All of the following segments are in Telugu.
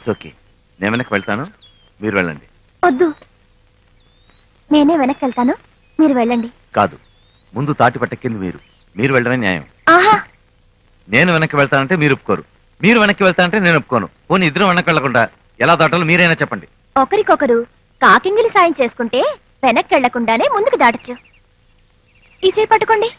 It's okay. నేను వెనక్కి వెళ్తాను, మీరు వెళ్ళండి. వద్దు, నేనే వెనక్కి వెళ్తాను, మీరు వెళ్ళండి. కాదు, ముందు తాటి పట్టెక్కింది మీరు వెళ్ళడమే న్యాయం. ఆహా, నేను వెనక్కి వెళ్తానంటే మీరు ఒప్పుకోరు, మీరు వెనక్కి వెళ్తానంటే నేను ఒప్పుకోను. పోనీ ఇద్దరు వెనక్కి వెళ్లకుండా ఎలా దాటాలో మీరైనా చెప్పండి. ఒకరికొకరు కాకింగిలి సాయం చేసుకుంటే వెనక్కి వెళ్లకుండానే ముందుకు దాటచ్చు. ఈ చేయి పట్టుకోండి.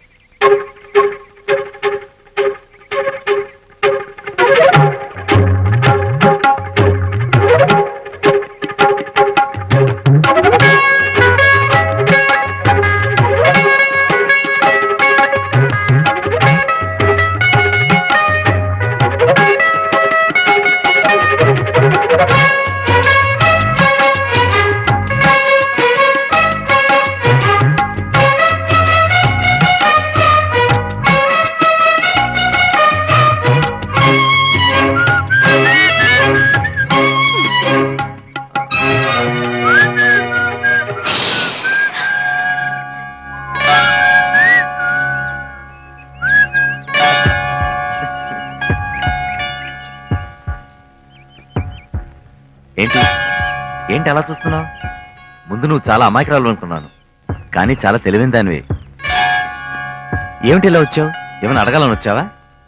ఏంటి ఏంటి అలా చూస్తున్నావు? ముందు నువ్వు చాలా అమాయకురాలు అనుకున్నాను, కానీ చాలా తెలివైన దానివే. ఏమిటి ఇలా వచ్చావు? ఏమైనా అడగాలని వచ్చావా?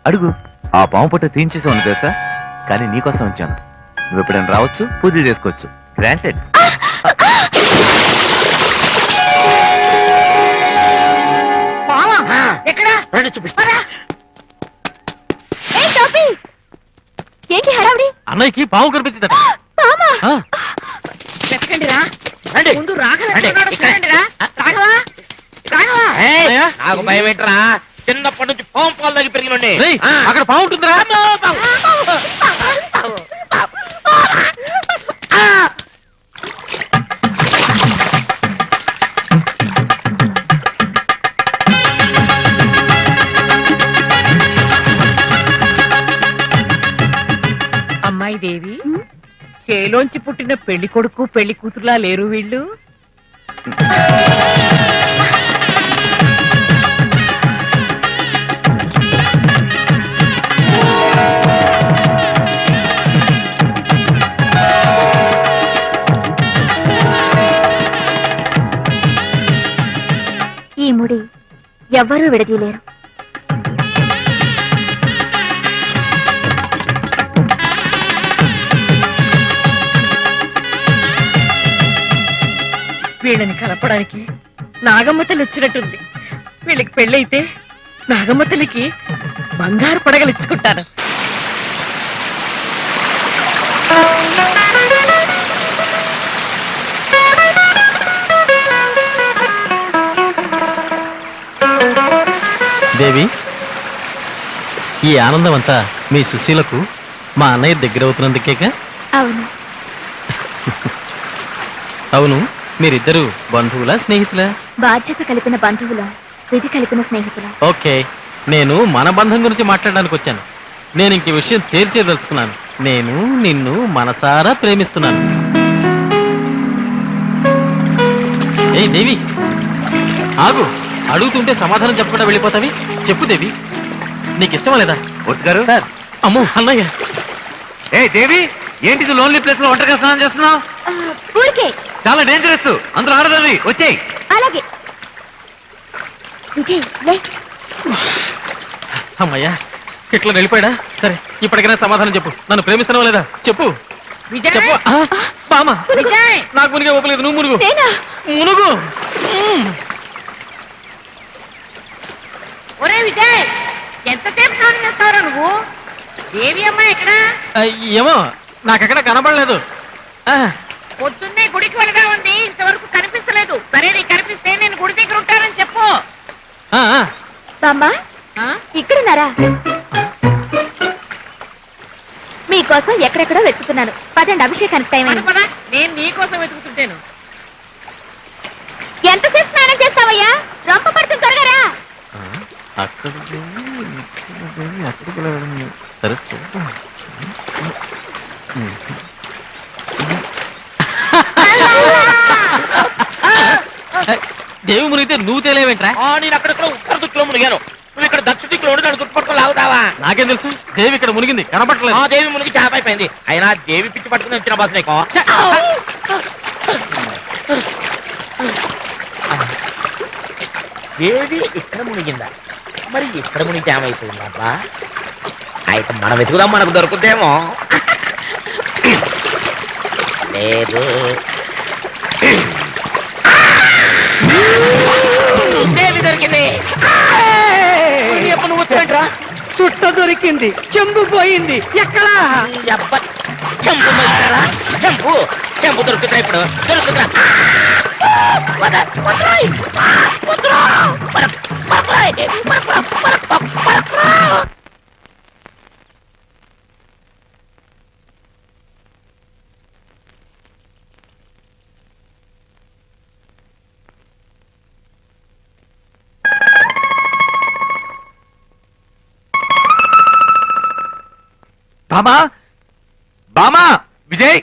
అడుగు. ఆ పాము పట్టు తీయించేసావు తెలుసా, కానీ నీకోసం వచ్చాను. నువ్వు ఎప్పుడైనా రావచ్చు, పూజలు చేసుకోవచ్చు. గ్రాంటెడ్. ఏంటి హడావుడి? అన్నయ్యకి పాము కనిపించిందట. నాకు భయం ఏంట్రా? చిన్నప్పటి నుంచి పాము పాలు దగ్గర పెరిగినండి. అక్కడ పాము ఉంటుందిరా. అమ్మాయి దేవి, చేలోంచి పుట్టిన పెళ్లి కొడుకు పెళ్లి కూతురులా లేరు వీళ్ళు. ఈ ముడి ఎవ్వరూ విడదీయలేరు. వీళ్ళని కలపడానికి నాగమ్మ తల్లి వచ్చినట్టుంది. వీళ్ళకి పెళ్ళైతే నాగమ్మ తల్లికి బంగారు పడగలు ఇచ్చుకుంటాను. దేవి, ఈ ఆనందం అంతా మీ సుశీలకు మా అన్నయ్య దగ్గర అవుతున్నందుకేగా? అవును. అవును, మీరిద్దరు బంధువులా స్నేహితులా? బాధ్యత కలిపిన బంధువుల, విధి కలిపిన స్నేహితుల. ఓకే, నేను మన బంధం గురించి మాట్లాడడానికి వచ్చాను. నేను ఇంక విషయం తేల్చేదలుచుకున్నాను. నేను నిన్ను మనసారా ప్రేమిస్తున్నాను. ఏయ్ దేవి, ఆగు. అడుగుతుంటే సమాధానం చెప్పకుండా వెళ్ళిపోతావి. చెప్పు దేవి, నీకు ఇష్టమా లేదా? వద్దుగారు. సార్, అమ్మో అన్నయ్య. ఏ దేవి, ఏంటిది లోన్లీ ప్లేస్ లో ఒంటరిగా స్నానం చేస్తున్నావు? ఊరికే. చాలా డేంజరస్. అందరూ ఆడదావి. వచ్చేయ్. అలాగే. విజయ్ లే. అమ్మయ్యా, ఇట్లా వెళ్ళిపోయాడా? సరే, ఇప్పటికైనా సమాధానం చెప్పు. నన్ను ప్రేమిస్తున్నావా లేదా చెప్పు. విజయ్, చెప్పు. బామా, విజయ్, నాకు మునిగే ఒప్పలేదు. నువ్వు మునుగు. నేనా? మునుగు. ఒరే విజయ్, ఎంతసేపు స్నానం చేస్తావురా నువ్వు? దేవి అమ్మాయి ఎక్కడ? ఏమో, నాకెక్కడ కనపడలేదు. పొద్దున్నే గుడికి వెళ్ళగా ఉంది, ఇంతవరకు కనిపించలేదు. సరే, నీకు కనిపిస్తే నేను గుడి దగ్గర ఉంటానని చెప్పు. బామ్మ, ఇక్కడున్నారా? మీకోసం ఎక్కడెక్కడో వెతుకుతున్నాను. పదండి, అభిషేకానికి టైం అయింది. పద, నేను నీ కోసం వెతుకుతుంటాను. ఎంతసేపు స్నానం చేస్తావయ్యా? రొంప పడుతుంది, త్వరగా రా. అక్కడికి సరే చెప్పు. దేవి మునిగితే నువ్వు తేలేవేంట్రా? నేను అక్కడెక్కడ ఉత్తర దిక్కులో మునిగాను. నువ్వు ఇక్కడ దక్షిణ దిక్కులో ఉండి నన్ను చుట్టుపట్టుకుని లాగుతావా? నాకేం తెలుసు దేవి ఇక్కడ మునిగింది కనపట్టలేదు. ఆ దేవి మునిగి చేప అయిపోయింది. అయినా దేవి పిచ్చి పట్టుకుని వచ్చిన బాస్ నీకు. దేవి ఇక్కడ మునిగిందా? మరి ఇక్కడ మునిగి ఏమైపోయింది అబ్బా? అయితే మనం వెతుకుదాం, మనకు దొరుకుద్దేమో. లేదు, దేవి దొరికింది. నువ్వు వచ్చేంట్రా? చుట్ట దొరికింది, చెంబు పోయింది. ఎక్కడా? అబ్బా, చెంపు మోస్తారా? చెంపు దొరుకుతుందా? ఇప్పుడు దొరుకుతుందా? బామా బామా విజయ్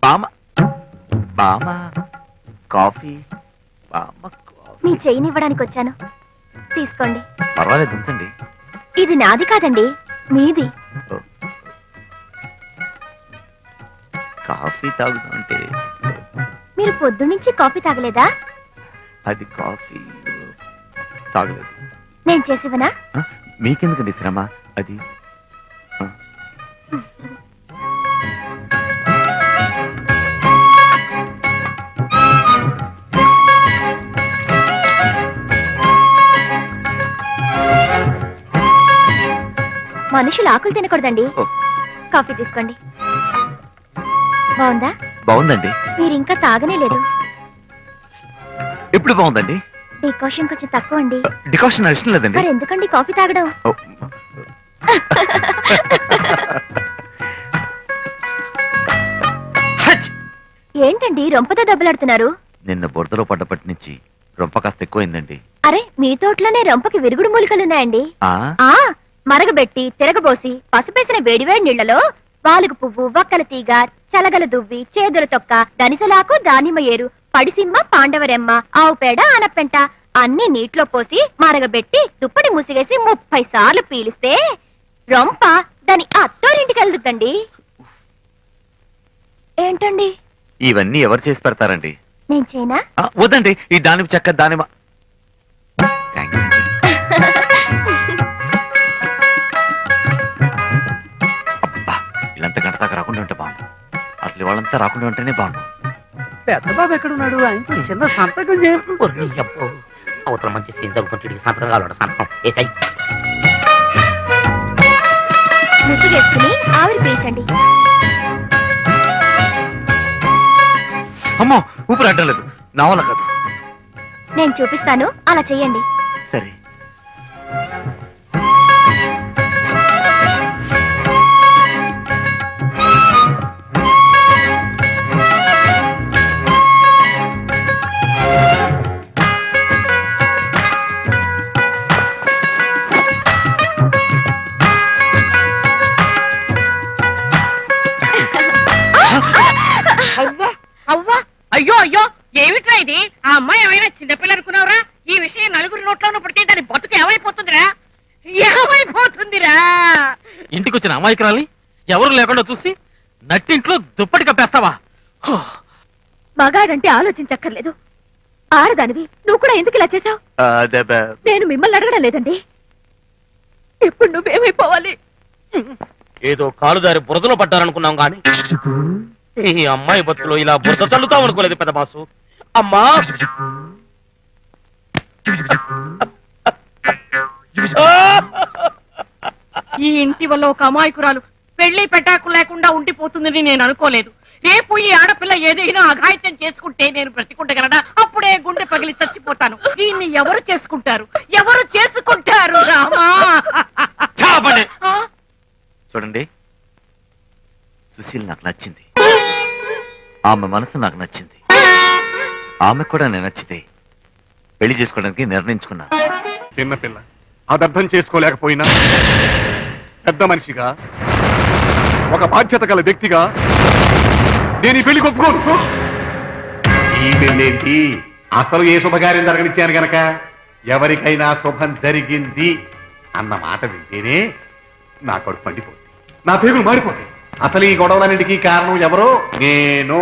బామా బామా కాఫీ బామా కాఫీ. మీ చెయ్యినివ్వడానికి వచ్చాను, తీసుకోండి. పర్వాలేదు ఉంచండి. ఇది నాది కాదండి, మీది. ఓ. కాఫీ తాగుతుంటే మీరు పొద్దున్నుంచి కాఫీ తాగలేదా? అది కాఫీ తాగలేదు. నేను చేసివనా? ఆ, మీకెందుకండి శ్రమ? అది ఆ. మనుషులు ఆకులు తినకూడదండి. ఓ. కాఫీ తీసుకోండి. బాగుందా? బాగుందండి. మీరు ఇంకా తాగనే లేదు. ఎప్పుడు బాగుందండి? డికాషన్ కొంచెం తక్కువ అండి. డికాషన్ ఇష్టం లేదండి. మరి ఎందుకండి కాఫీ తాగడం? ఓ. హచ్! ఏంటండి రొంపతో దెబ్బలాడుతున్నారు? నిన్న బురదలో పడ్డప్పటి నుంచి రొంప కాస్త ఎక్కువైందండి. అరే, మీ తోటలోనే రొంపకి విరుగుడు మూలికలున్నాయండి. ఆ ఆ మరగబెట్టి తిరగబోసి పసుపేసిన వేడివేడి నీళ్లలో వాలుగు పువ్వు, వక్కల తీగ, చలగల దువ్వి, చేదుల తొక్క, దనిసలాకు, దానిమ్మ ఏరు, పడిసిమ్మ, పాండవరెమ్మ, ఆవు పేడ, ఆనపెంట అన్ని నీటిలో పోసి మరగబెట్టి దుప్పటి ముసిగేసి 30 సార్లు పీలిస్తే రొంప దాని అత్తోరింటికి వెళ్తుందండి. ఏంటండి? ఇవన్నీ ఎవరు చేసి పెడతారండి? నేను చేయనా? వద్దండి, ఈ దానిమ్మ చెక్క దానిమ్మ. థాంక్స్ అండి. అబ్బా, ఇలాంత గంట దాకా రాకుండా ఉంటే బాగుండు. అసలు వాళ్ళంతా రాకుండా ఉంటేనే బాగుండు. పెద్ద బాబు ఎక్కడున్నాడు? ఆయనతో చిన్న సంతకం చేయ. అవతల మంచి సీన్ జరుగుతుంటే సంతకం కావాలట. సంతకం ఏసై. ముసిగేసుకుని ఆవిరి పీల్చండి. అమ్మో, ఊపిరి అడ్డం లేదు. నా వల్ల కాదు. నేను చూపిస్తాను, అలా చెయ్యండి. సరే. అవ్వా అవ్వా, అయ్యో అయ్యో, ఏమిట్రా ఇది? ఆ అమ్మాయి ఏమైనా చిన్నపిల్ల అనుకున్నావురా? ఈ విషయం నలుగురు నోట్లోనూ పడితే దాని బతుకు ఏమైపోతుందిరా? ఏమైపోతుందిరా? ఇంటికి వచ్చిన అమాయకురాలి ఎవరు లేకుండా చూసి నట్టింట్లో దుప్పటి కప్పేస్తావా? హో! మగాడంటే ఆలోచించక్కర్లేదు. ఆడదానివి నువ్వు కూడా ఎందుకు ఇలా చేశావు? నేను మిమ్మల్ని అడగడం లేదండి. ఇప్పుడు నువ్వేమైపోవాలి? ఏదో కాలుదారి బురదలో పడ్డారనుకున్నాం గాని ఈ అమ్మాయి బతుకులో ఇలా బురద తల్లుతాం అనుకోలేదు పెద్ద బాసు. అమ్మా, ఈ ఇంటి వల్ల ఒక అమాయకురాలు పెళ్లి పెట్టాకు లేకుండా ఉండిపోతుందని నేను అనుకోలేదు. రేపు ఈ ఆడపిల్ల ఏదైనా అఘాయిత్యం చేసుకుంటే నేను బ్రతికుండగలనా? అప్పుడే గుండె పగిలి చచ్చిపోతాను. దీన్ని ఎవరు చేసుకుంటారు? ఎవరు చేసుకుంటారు? రామా, చాపండి. ఆ? చూడండి, సుశీల్ నాకు నచ్చింది. ఆమె మనసు నాకు నచ్చింది. ఆమె కూడా నేను నచ్చితే పెళ్లి చేసుకోవడానికి నిర్ణయించుకున్నా. చిన్నపిల్ల అదర్థం చేసుకోలేకపోయినా పెద్ద మనిషిగా, ఒక బాధ్యత గల వ్యక్తిగా నేను ఈ పెళ్లి ఒప్పుకోను. ఈ పెళ్ళేంటి, అసలు ఏ శుభకార్యం జరగనిచ్చాను గనక ఎవరికైనా శుభం జరిగింది అన్న మాట వింటేనే నా కడుపు మండిపోతుంది, నా పేగులు మారిపోతాయి. అసలు ఈ గొడవలన్నిటికీ కారణం ఎవరో నేను.